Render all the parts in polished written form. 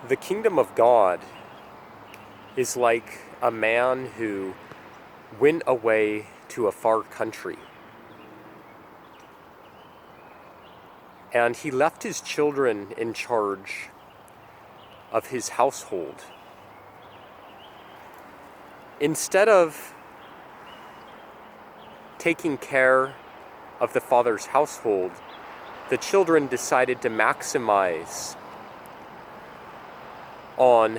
The kingdom of God is like a man who went away to a far country. And he left his children in charge of his household. Instead of taking care of the father's household, the children decided to maximize on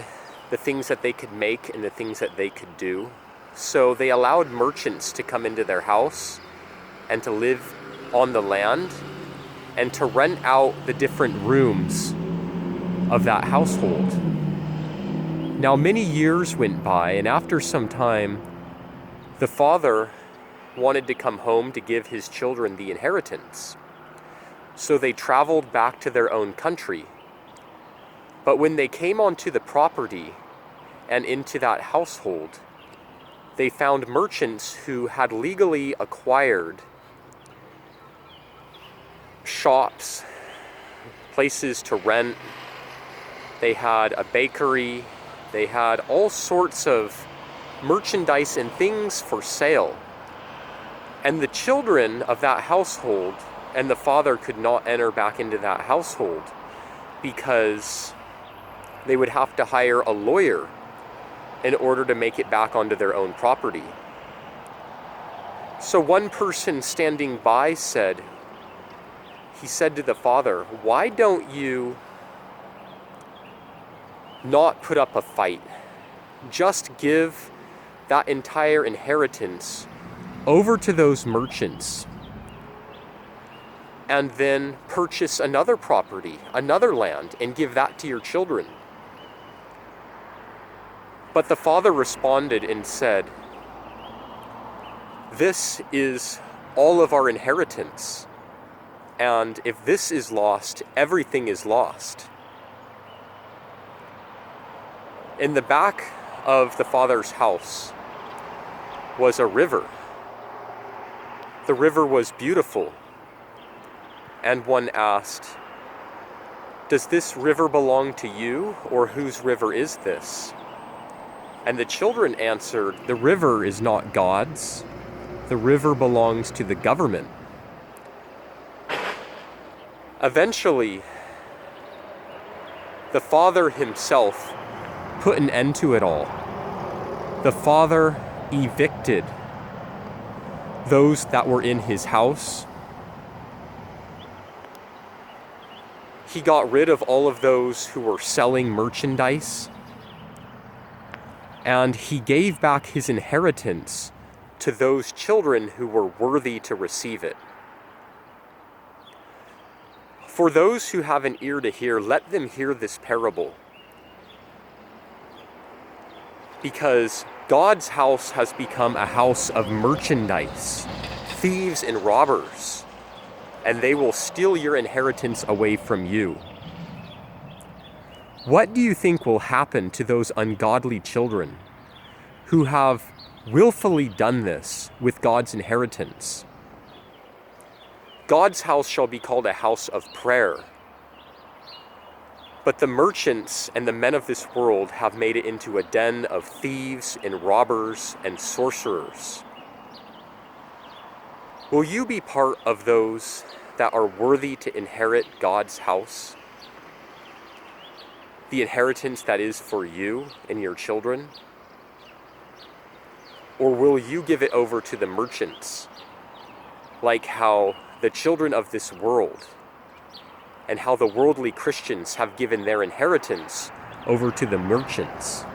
the things that they could make and the things that they could do. So they allowed merchants to come into their house and to live on the land and to rent out the different rooms of that household. Now, many years went by, and after some time, the father wanted to come home to give his children the inheritance. So they traveled back to their own country. But when they came onto the property and into that household, they found merchants who had legally acquired shops, places to rent. They had a bakery. They had all sorts of merchandise and things for sale. And the children of that household and the father could not enter back into that household because they would have to hire a lawyer in order to make it back onto their own property. So one person standing by said to the father, "Why don't you not put up a fight? Just give that entire inheritance over to those merchants and then purchase another property, another land, and give that to your children." But the father responded and said, "This is all of our inheritance. And if this is lost, everything is lost." In the back of the father's house was a river. The river was beautiful. And one asked, "Does this river belong to you, or whose river is this?" And the children answered, "The river is not God's. The river belongs to the government." Eventually, the father himself put an end to it all. The father evicted those that were in his house. He got rid of all of those who were selling merchandise. And he gave back his inheritance to those children who were worthy to receive it. For those who have an ear to hear, let them hear this parable. Because God's house has become a house of merchandise, thieves and robbers, and they will steal your inheritance away from you. What do you think will happen to those ungodly children who have willfully done this with God's inheritance? God's house shall be called a house of prayer. But the merchants and the men of this world have made it into a den of thieves and robbers and sorcerers. Will you be part of those that are worthy to inherit God's house? The inheritance that is for you and your children? Or will you give it over to the merchants, like how the children of this world and how the worldly Christians have given their inheritance over to the merchants?